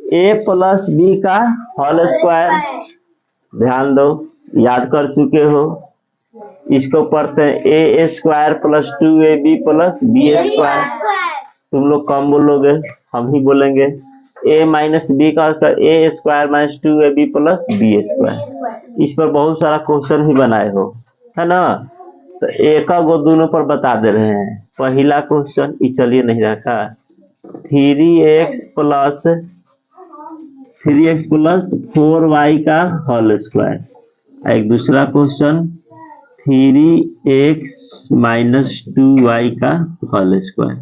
ए plus B का whole square, ध्यान दो, याद कर चुके हो। इसको पढ़ते हैं A square plus 2ab plus B square. तुम लोग कम बोलोगे, हम ही बोलेंगे। ए माइनस बी का A square minus 2ab plus B square. इस पर बहुत सारा क्वेश्चन ही बनाए हो, है ना। तो एक गो दोनों पर बता दे रहे हैं। पहला क्वेश्चन चलिए नहीं रखा, 3x प्लस 4y का होल स्क्वायर। एक दूसरा क्वेश्चन 3x माइनस 2y का होल स्क्वायर।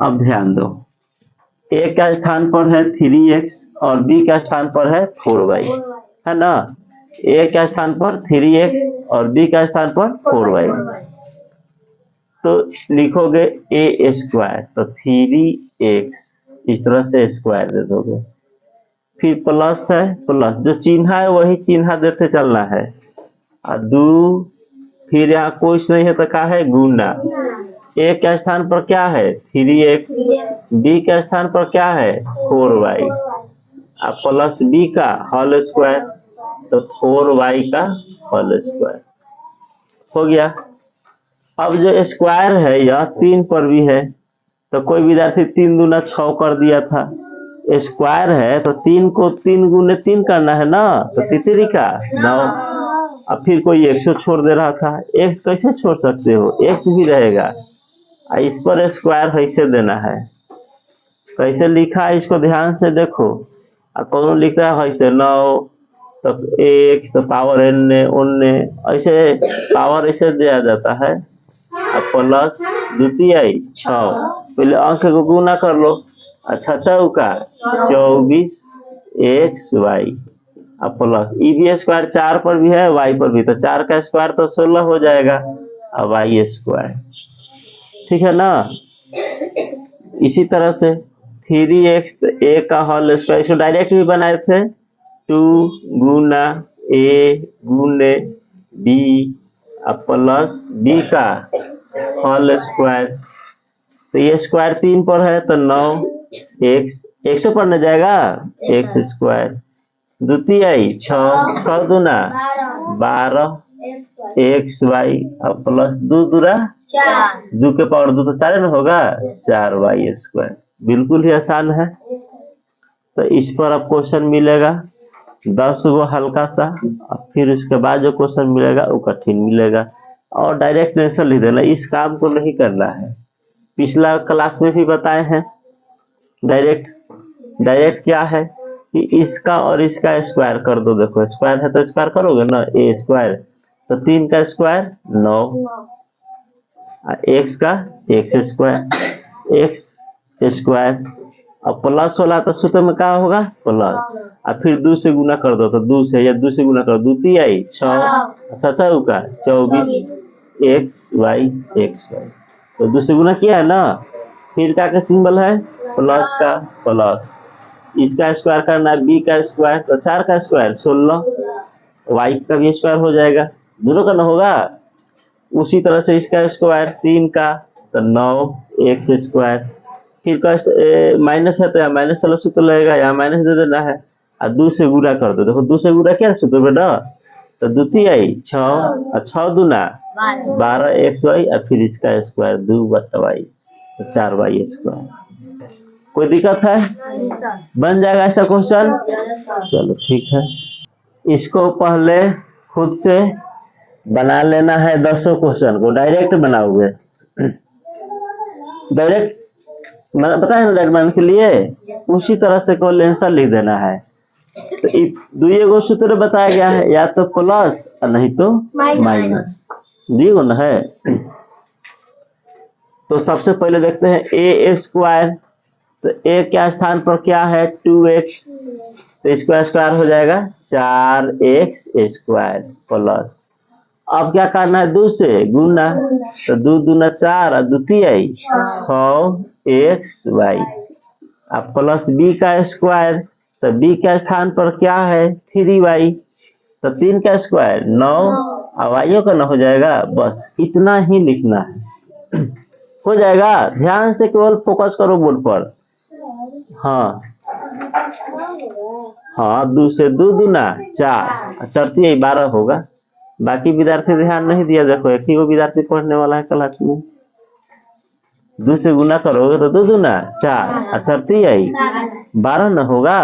अब ध्यान दो, ए का स्थान पर है 3x और बी का स्थान पर है 4y, है ना। ए का स्थान पर 3x और बी का स्थान पर 4y, तो लिखोगे ए स्क्वायर, तो 3x इस तरह से स्क्वायर दे दोगे। फिर प्लस है, प्लस जो चिन्ह है वही चिन्ह देते चलना है। और दो, फिर यहाँ कुछ नहीं है तो क्या है, गुना। ए के स्थान पर क्या है 3x, बी के स्थान पर क्या है 4y, अब प्लस बी का होल स्क्वायर, तो 4y का होल स्क्वायर हो गया। अब जो स्क्वायर है यह 3 पर भी है, तो कोई विद्यार्थी 3 दूना 6 कर दिया था। स्क्वायर है तो 3 को 3 गुने 3 करना है ना, तो तितरी का 9। अब फिर कोई 100 छोड़ दे रहा था, x कैसे छोड़ सकते हो, x भी रहेगा। इस पर स्क्वायर ऐसे देना है, कैसे लिखा है इसको ध्यान से देखो। कौन लिखता है ऐसे 9, तो एक तो पावर n ऐसे पावर ऐसे दिया जाता है। प्लस द्वितीय 6, पहले अंक को गुना कर लो। अच्छा, चौका 24 xy, अब प्लस ई भी स्क्वायर 4 पर भी है y पर भी, तो 4 का स्क्वायर तो 16 हो जाएगा, अब y स्क्वायर, ठीक है ना। इसी तरह से 3x a का होल स्क्वायर, इसको डायरेक्ट भी बनाए थे, 2 गुना a गुने b प्लस b का होल स्क्वायर, तो ये स्क्वायर 3 पर है तो 9x 100 पर न जाएगा, x स्क्वायर, द्वितीय 6 दूना 12 xy प्लस 2 दूरा 2 के पावर 2 तो 4 न होगा, 4y स्क्वायर। बिल्कुल ही आसान है। तो इस पर अब क्वेश्चन मिलेगा 10 गो हल्का सा, फिर उसके बाद जो क्वेश्चन मिलेगा वो कठिन मिलेगा। और डायरेक्ट आंसर लिख देना, इस काम को नहीं करना है। पिछला क्लास में भी बताए हैं, डायरेक्ट क्या है कि इसका और इसका स्क्वायर कर दो। देखो स्क्वायर है तो स्क्वायर करोगे ना, ए स्क्वायर, तो 3 का स्क्वायर 9, x का x स्क्वायर, x स्क्वायर, अब प्लस वाला तो सूत्र में क्या होगा प्लस, और फिर 2 से गुना कर दो, तो 2 से या 2 से गुना कर, द्वितीय 6, चौका 24 xy, तो 2 से गुना किया है ना। फिर का सिंबल है प्लस का, प्लस इसका स्क्वायर करना है b का स्क्वायर, तो 4 का स्क्वायर 16, y का भी स्क्वायर हो जाएगा, दोनों का ना होगा। उसी तरह से इसका स्क्वायर 3 का, तो 9 x स्क्वायर, फिर का माइनस है तो यहाँ माइनस वाला सूत्र लगेगा, यहाँ माइनस दे देना है, और 2 से गुणा कर दो। देखो 2 से गुणा क्या सूत्र बेटा, तो द्वितीय 6 और 6 दूना 12 xy, और फिर इसका स्क्वायर 2 बटा y, तो 4y स्क्वायर। कोई दिक्कत है, बन जाएगा ऐसा क्वेश्चन। चलो ठीक है, इसको पहले खुद से बना लेना है। 10 क्वेश्चन को डायरेक्ट बनाओगे, डायरेक्ट पता है ना, डायरेक्ट बनाने के लिए उसी तरह से कोई आंसर लिख देना है। तो दुई गो सूत्र बताया गया है, या तो प्लस और नहीं तो माइनस, दिए ना है। तो सबसे पहले देखते हैं ए स्क्वायर, तो ए के स्थान पर क्या है 2x, तो इसका स्क्वायर हो जाएगा 4x स्क्वायर प्लस, अब क्या करना है 2 से गुना, तो 2 दूना 4 और द्वितीय 6xy, अब प्लस b का स्क्वायर, तो b के स्थान पर क्या है 3y, तो 3 का स्क्वायर 9, और y का ना हो जाएगा। बस इतना ही लिखना है, हो जाएगा। ध्यान से केवल फोकस करो बोर्ड पर। हाँ हाँ, 2 से 2 दूना 4, चढ़ती है 12 होगा। बाकी विद्यार्थी ध्यान नहीं दिया, देखो एक ही वो विद्यार्थी पढ़ने वाला है क्लास में। 2 से गुना करोगे तो 2 दूना 4, चढ़ती है 12 न होगा,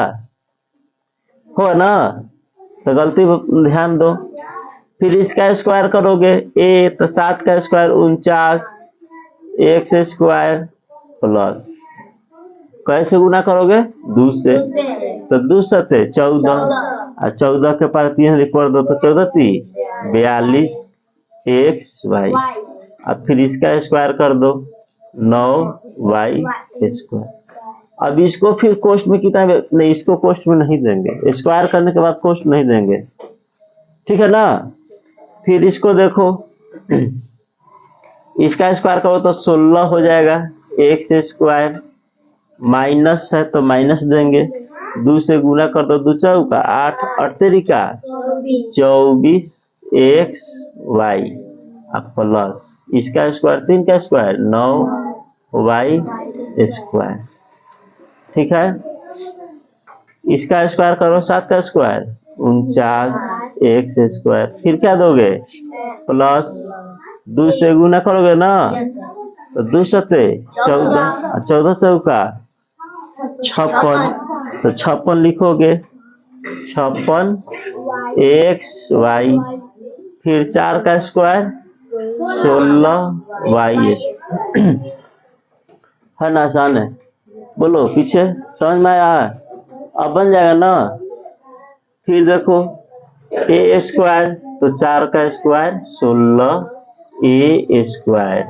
हो ना? तो गलती ध्यान दो। फिर इसका स्क्वायर करोगे, ए तो 7 का स्क्वायर 49, एक्स स्क्वायर प्लस कैसे गुना करोगे? 2 से, तो 2 सते 14, और 14 के पास 3 लिखवा दो तो 14 3 42 एक्स वाई। अब फिर इसका स्क्वायर कर दो 9 वाई स्क्वायर। अब इसको फिर कोष्ट में कितना नहीं, इसको कोष्ट में नहीं देंगे, स्क्वायर करने के बाद कोष्ट नहीं देंगे, ठीक है ना? फिर इसको देखो, इसका स्क्वायर करो तो 16 हो जाएगा, एक्स स्क्वायर माइनस है तो माइनस देंगे, 2 से गुना कर दो 2 चौका 8 अड़तेरिका 24 एक्स वाई प्लस इसका स्क्वायर 3 का स्क्वायर 9 वाई स्क्वायर, ठीक है? इसका स्क्वायर करो 7 का स्क्वायर 49 एक्स स्क्वायर। फिर क्या दोगे? प्लस 2 से गुना करोगे ना तो 2 सते 14, 14 चौका 56, तो 56 लिखोगे 56 एक्स वाई। फिर 4 का स्क्वायर 16 वाई है ना? आसान है, बोलो पीछे समझ में आया? अब बन जाएगा ना? फिर देखो ए स्क्वायर तो 4 का स्क्वायर 16 ए स्क्वायर,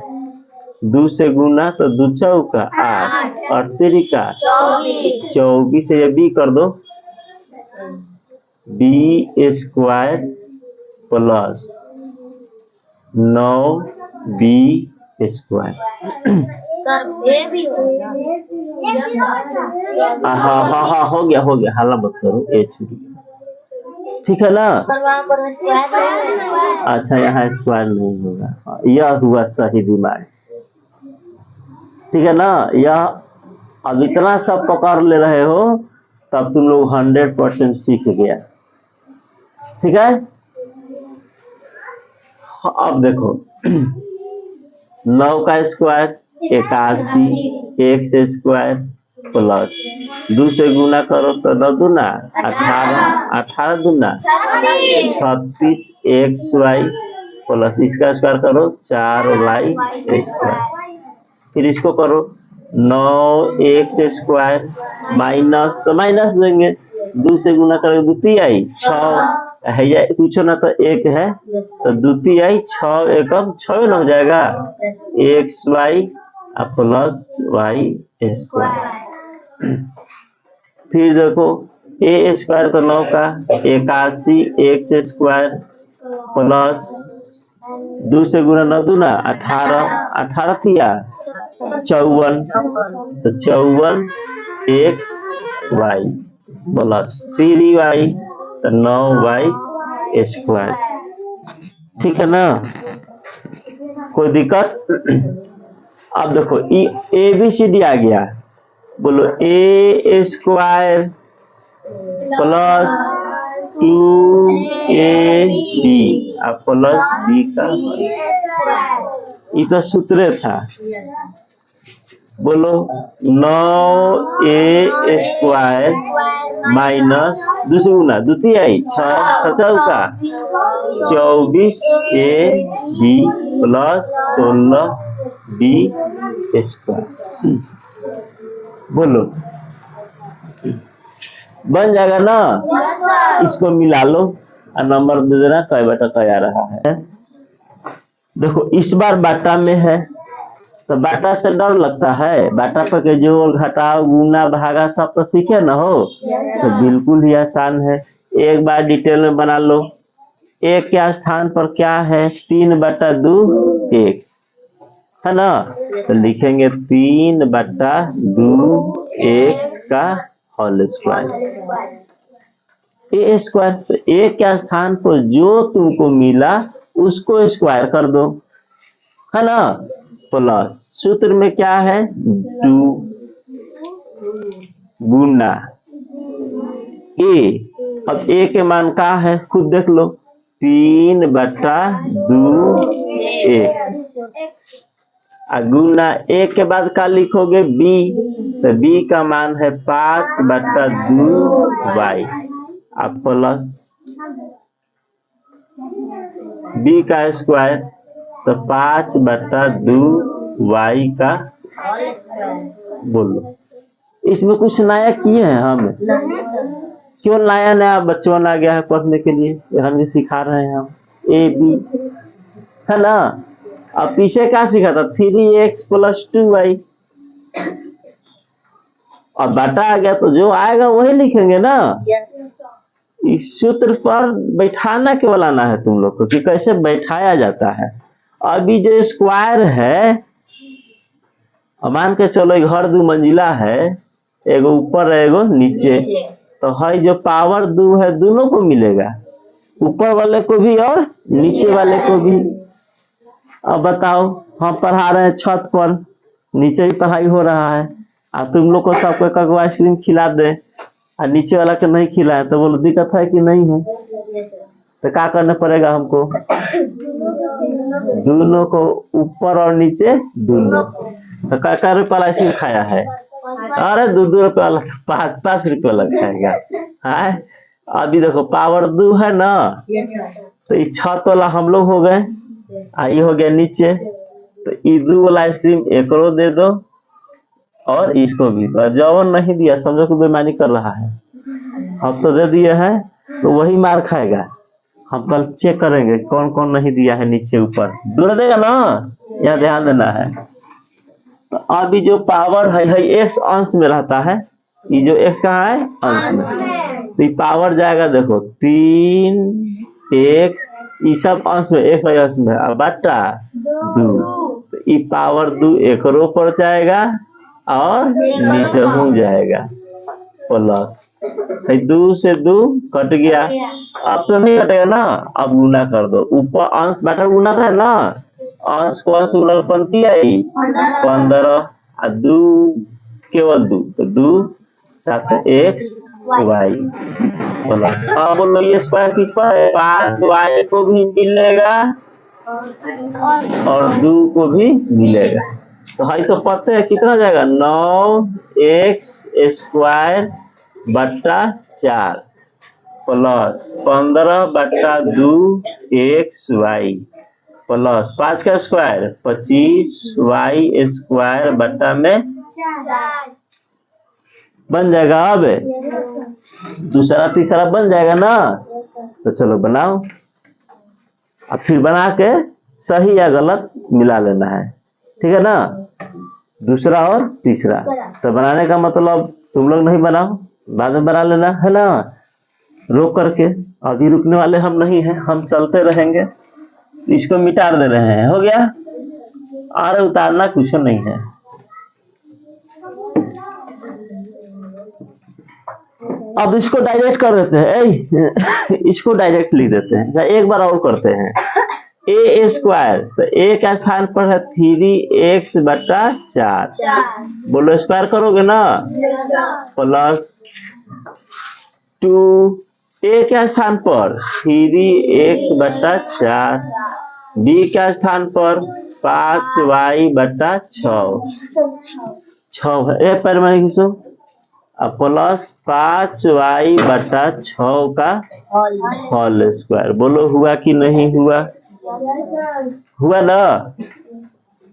2 से गुना तो 2 चौका 8 अड़तेरिका 24 से बी कर दो B square plus 9 B square. हाँ हो गया, हाला मत करो, ए छूट गया, ठीक है ना? अच्छा, यहाँ स्क्वायर नहीं होगा, यह हुआ सही दिमाग, ठीक है ना? यह अब इतना सब पकड़ ले रहे हो तब तुम लोग 100% सीख गया, ठीक है? अब देखो 9 का स्क्वायर 81 एक्स स्क्वायर प्लस 2 से गुना करो तो 9 दूना 18, 18 दूना 36 एक्स वाई प्लस इसका स्क्वायर करो 4 वाई स्क्वायर। फिर इसको करो 9 एक्स स्क्वायर माइनस, तो माइनस देंगे, 2 से गुना करोगे द्वितीय आई 6 है, या पूछो ना तो 1 है तो द्वितीय आई 6 एकम 6 हो जाएगा X Y plus Y square. फिर देखो ए स्क्वायर तो 9 का 81 एक्स स्क्वायर प्लस 2 से गुना 9 दूना 18, 18 थिया 54, तो 54 एक्स वाई प्लस 3 वाई तो 9 वाई स्क्वायर, ठीक है ना? कोई दिक्कत? अब देखो ए बी सी डी आ गया, बोलो A square plus 2ab plus B का, ये तो सूत्र था, बोलो 9a स्क्वायर माइनस 2 से गुना द्वितीय आई 6 चौका 24 A B plus 16 B square, बोलो बन जाएगा ना? इसको मिला लो और नंबर दे देना कई बटा कई आ रहा है। देखो इस बार बाटा में है तो बाटा से डर लगता है, बाटा पर के जोड़ घटाव गुना भागा सब तो सीखे ना हो, तो बिल्कुल ही आसान है। एक बार डिटेल में बना लो, एक के स्थान पर क्या है 3/2 एक्स है ना, तो लिखेंगे 3/2 एक्स का होल स्क्वायर। ए स्क्वायर, तो ए के स्थान पर जो तुमको मिला उसको स्क्वायर कर दो, है ना, प्लस सूत्र में क्या है 2 गुना ए। अब ए के मान का है खुद देख लो, 3/2 एक्स। गुना ए के बाद का लिखोगे बी, तो बी का मान है 5/2 वाई। अब प्लस बी का स्क्वायर, तो 5/2 वाई का बोलो। इसमें कुछ नया किए हैं हम? क्यों नया नया बच्चों आ गया है पढ़ने के लिए, हम सिखा रहे हैं हम ए बी, है ना। अब पीछे क्या सीखा था, 3x + 2y। और बटा आ गया तो जो आएगा वही लिखेंगे ना। इस सूत्र पर बैठाना केवल आना है तुम लोग को कि कैसे बैठाया जाता है। अभी जो स्क्वायर है, मान के चलो घर 2 मंजिला है, एगो ऊपर है एगो नीचे, तो है जो पावर 2 है दोनों को मिलेगा, ऊपर वाले को भी और नीचे वाले को भी। अब बताओ, हम पढ़ा रहे हैं छत पर, नीचे ही पढ़ाई हो रहा है, तुम लोग को सबको एक आइसक्रीम खिला दे और नीचे वाला के नहीं खिलाए तो बोलो दिक्कत है कि नहीं है? तो क्या करना पड़ेगा हमको, दोनों को ऊपर और नीचे दोनों। तो क्या रुपया आइसक्रीम खाया है? अरे 2 रुपया अलग, 5 रुपया अलग खाएगा है। अभी देखो पावर 2 है ना, तो ये छत वाला हम लोग हो गए, ये हो गया नीचे, तो ये 2 वाला आइसक्रीम एक दे दो और इसको भी। जवन नहीं दिया समझो कि बेईमानी कर रहा है, हम तो दे दिए हैं तो वही मार खाएगा। हम कल चेक करेंगे कौन कौन नहीं दिया है, नीचे ऊपर दूर देगा ना, यहाँ ध्यान देना है। तो अभी जो पावर है एक्स अंश में रहता है, ये जो एक्स कहाँ है अंश में, तो ये पावर जाएगा देखो 3x, ये सब अंश में, एक अंश में, अब बटा 2, तो ये पावर 2 एक रो पर जाएगा और नीचे हो जाएगा प्लस 2 से 2 कट गया। अब तो नहीं कटेगा ना, अब गुना कर दो, ऊपर अंश बटा गुना था ना, अंश को अंश गुना बनती है 15 और 2 केवल 2, तो 2 साथ x y प्लस। अब बोलो ये स्क्वायर किस पर है, 5y को भी मिलेगा और 2 को भी मिलेगा। तो हाई तो पता है कितना जाएगा, 9x² बटा 4 प्लस 15/2 xy प्लस 5 का स्क्वायर 25y² बटा में 4 बन जाएगा। अब दूसरा तीसरा बन जाएगा ना, तो चलो बनाओ। अब फिर बना के सही या गलत मिला लेना है, ठीक है ना। दूसरा और तीसरा, तो बनाने का मतलब तुम लोग नहीं बनाओ, बाद में बना लेना, है ना। रोक करके, अभी रुकने वाले हम नहीं हैं, हम चलते रहेंगे। इसको मिटा दे रहे हैं, हो गया। और उतारना कुछ नहीं है। अब इसको डायरेक्ट कर देते हैं, इसको डायरेक्ट लिख देते हैं। एक बार और करते हैं, a², तो a का स्थान पर है 3x बटा 4, बोलो स्क्वायर करोगे ना, प्लस 2 a के स्थान पर 3x बटा 4, b का स्थान पर 5y बटा 6 है, ए पर में घिसो, प्लस 5y बटा 6 का होल स्क्वायर। बोलो हुआ कि नहीं हुआ? हुआ ना।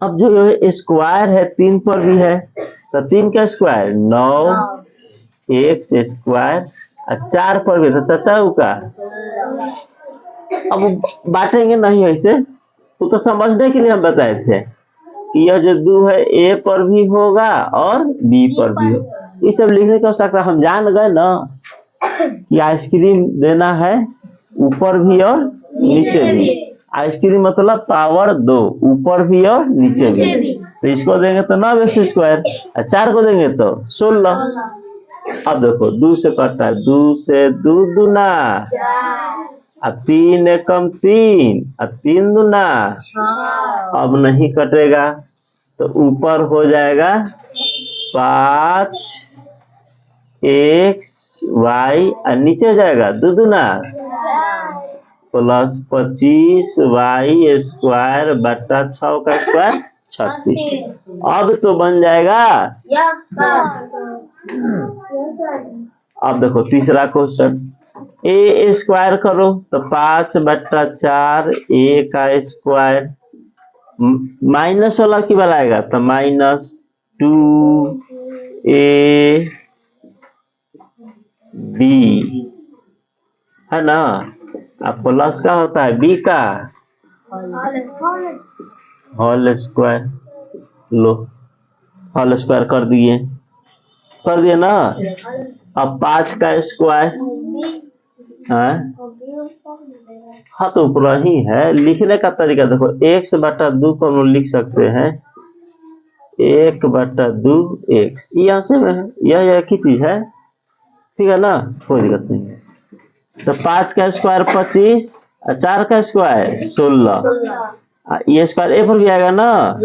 अब जो स्क्वायर है 3 पर भी है, तो 3 का स्क्वायर 9x² और 4 पर भी, तो चाचा का। अब बांटेंगे नहीं ऐसे, तो समझने के लिए हम बताए थे कि यह जो 2 है ए पर भी होगा और बी पर भी होगा। ये सब लिखने की आवश्यकता, हम जान गए ना कि आइसक्रीम देना है ऊपर भी और नीचे भी। आइसक्रीम मतलब पावर 2, ऊपर भी और नीचे भी। तो इसको देंगे तो 9x², और 4 को देंगे तो 16। अब देखो 2 से कटता है, 2 से 2 दूना, अब 3 एकम 3, अब 3 दूना, अब नहीं कटेगा, तो ऊपर हो जाएगा 5xy वाई और नीचे हो जाएगा दो दूना प्लस 25y² बटा 6 का स्क्वायर 36। अब तो बन जाएगा। अब देखो तीसरा क्वेश्चन, ए स्क्वायर करो तो 5/4 ए का स्क्वायर माइनस वाला की बनाएगा तो -2ab है ना। अब प्लस का होता है बी का होल स्क्वायर। लो होल स्क्वायर कर दिए ना। अब 5 का स्क्वायर है हाँ तो पूरा ही है। लिखने का तरीका देखो, x/2 को हम लोग लिख सकते हैं 1/2x, यहाँ से यह एक ही चीज है, ठीक है ना, कोई दिक्कत नहीं है। तो 5 का स्क्वायर 25 और 4 का स्क्वायर 16। ये स्क्वायर ए पर भी आएगा ना।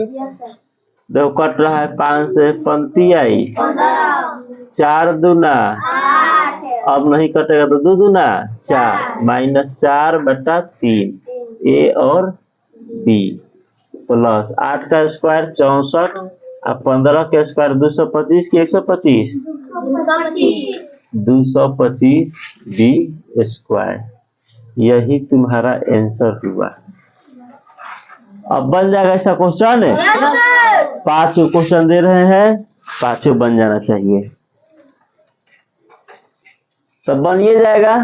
देखो कट रहा है 5 से 35 आई 4 दूना, अब नहीं कटेगा तो 2 दूना 4 -4/3 ए और बी प्लस 8 का स्क्वायर 64 और 15 का स्क्वायर 225 की 125 225 बी स्क्वायर। यही तुम्हारा आंसर हुआ। अब बन जाएगा ऐसा क्वेश्चन है। 5 क्वेश्चन दे रहे हैं, 5 बन जाना चाहिए। तो बन ये जाएगा,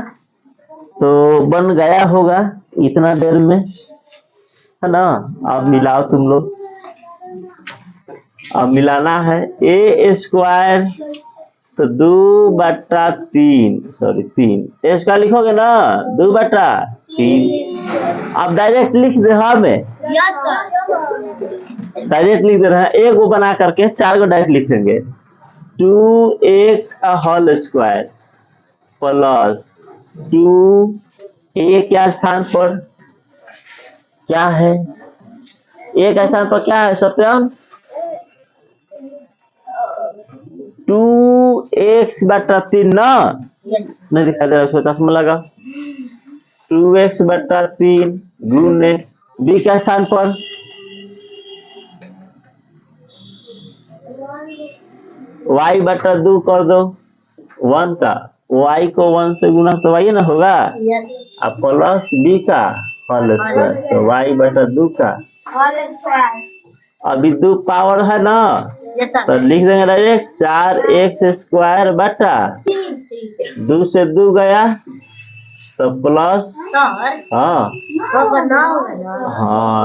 तो बन गया होगा इतना देर में, है ना। अब मिलाओ तुम लोग। अब मिलाना है ए स्क्वायर तो 2/3 सॉरी 3 ए स्क्वायर लिखोगे ना 2/3। अब डायरेक्ट लिख दे हमें, डायरेक्ट लिख दे रहे हैं। एक वो बना करके 4 को डायरेक्ट लिख देंगे 2x का होल स्क्वायर प्लस 2a क्या स्थान पर क्या है, ए का स्थान पर क्या है सत्यम 2x/3 ना, नहीं दिखाई दे रहा, सोचा में लगा 2x/3 गुने बी का स्थान पर y/2 कर दो 1 का, y को 1 से गुना तो y ना होगा, अब प्लस बी का होल स्क्वायर तो y/2 का अभी 2 पावर है ना, तो लिख देंगे डायरेक्ट 4x² बटा 2 से 2 गया तो प्लस हाँ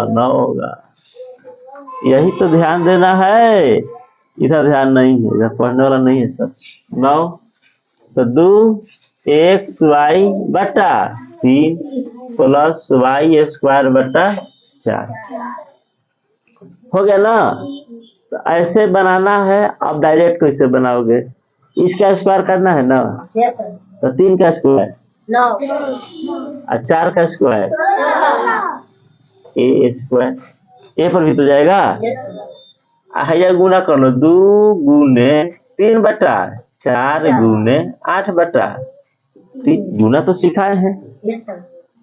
9 होगा। यही तो ध्यान देना है, इधर ध्यान नहीं है, इधर पढ़ने वाला नहीं है सब। 9 तो 2xy/3 प्लस y² बटा 4 हो गया ना। तो ऐसे बनाना है। अब डायरेक्ट कैसे बनाओगे, इसका स्क्वायर करना है ना, तो 3 का स्क्वायर और 4 का स्क्वायर a², ए पर भी तो जाएगा। या गुना कर लो 2 गुने 3/4 गुने 8/3 गुना तो सिखाए हैं,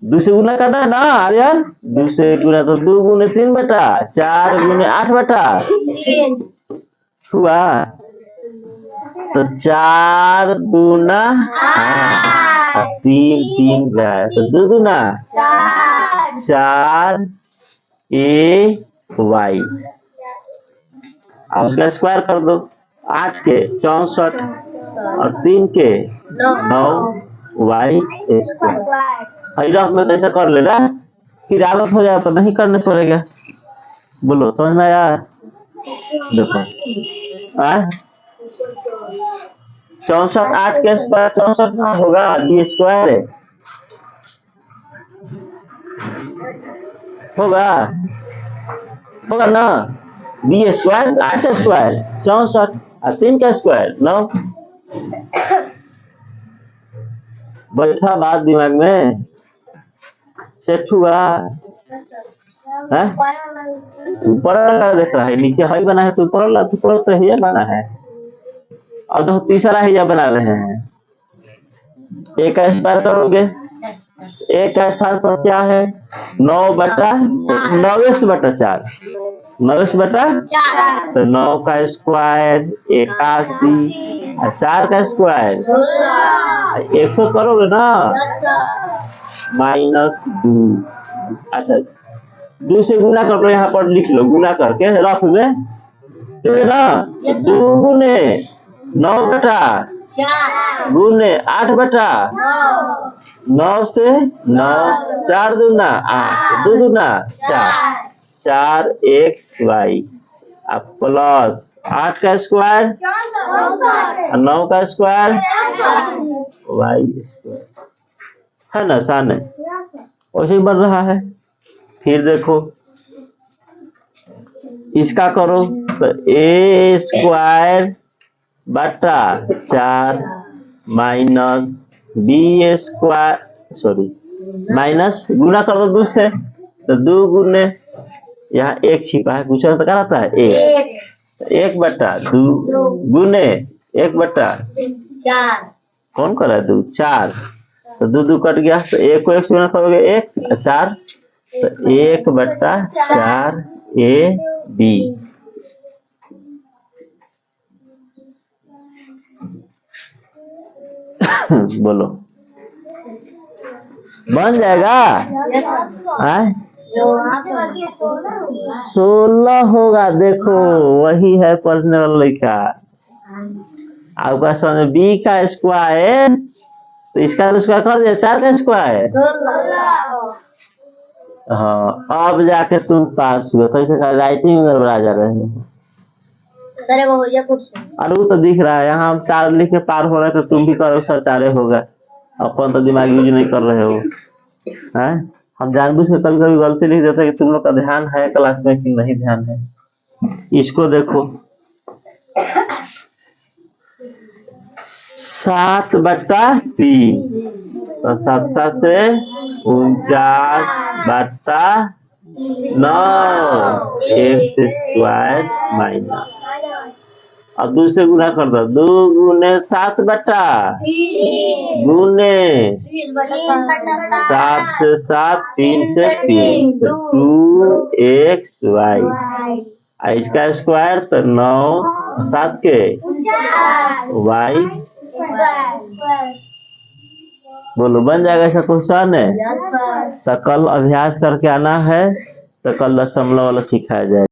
2 से गुना करना है ना आर्यन, 2 से गुना तो 2 गुने 3/4 गुने 8/3 हुआ, तो 4 दूना 3 गया तो 2 दूना 4 ए वाई। अब उसका स्क्वायर कर दो, 8 के 64 और 3 के 9 वाई स्क्वायर। में कैसे कर लेगा, फिर आदत हो जाए तो नहीं करने पड़ेगा। बोलो समझ में आया। देखो 64 8 के स्क्वायर 64 ना होगा, बी स्क्वायर होगा ना, बी स्क्वायर 8 का स्क्वायर 64 और 3 का स्क्वायर 9। बैठा बात दिमाग में सेट हुआ है। ऊपर वाला देख रहा है, नीचे हाई बना है तो ऊपर वाला तो हिया बना है। और तो तीसरा हिया बना रहे हैं, ए का स्क्वायर करोगे, ए का स्थान पर क्या है 9/4, 9x/4 तो 9 का स्क्वायर 81 और 4 का स्क्वायर 100 करोगे ना -2। अच्छा 2 से गुना कर लो, यहाँ पर लिख लो, गुना करके रफ में ना 2 गुने 9/4 गुने 8/9 से 9 4 दूना 8 2 दूना 4xy अब प्लस 8 का स्क्वायर 9 का स्क्वायर y स्क्वायर है ना, आसान है, वैसे ही बन रहा है। फिर देखो इसका करो तो a स्क्वायर बटा 4 minus b square sorry minus गुना कर दो 2 से तो 2 गुने यहाँ 1 छिपा है, गुना तो कराता है 1/2 गुने 1/4 कौन कर रहा है 2 4 तो 2 2 कट गया तो 1 को 1 से गुना करोगे 1 4 तो 1/4 a b बोलो बन जाएगा 16 होगा। देखो वही है पढ़ने वाला लड़का। आपका समझ बी का स्क्वायर तो इसका स्क्वायर कर दिया 4 का स्क्वायर हाँ अब जाके तुम पास हुए, तो इसका राइटिंग में गड़बड़ा जा रहे हैं। अरे वो तो दिख रहा है यहाँ हम 4 लिख के पार हो रहे तो तुम भी करो सर 4 होगा, अपन तो दिमाग यूज नहीं कर रहे हो हैं। हम जानबूझ के कभी कभी गलती लिख देते कि तुम लोग का ध्यान है क्लास में कि नहीं ध्यान है। इसको देखो 7/3 तो 7 से 49/9 x स्क्वायर माइनस अब 2 से गुना कर दो 2 गुने 7/3 गुने 7 से 7 3 से 3 तो 2xy इसका स्क्वायर तो 9 7 के y बोलो बन जाएगा। ऐसा क्वेश्चन है तो कल अभ्यास करके आना है, तो कल दशमलव वाला सिखाया जाएगा।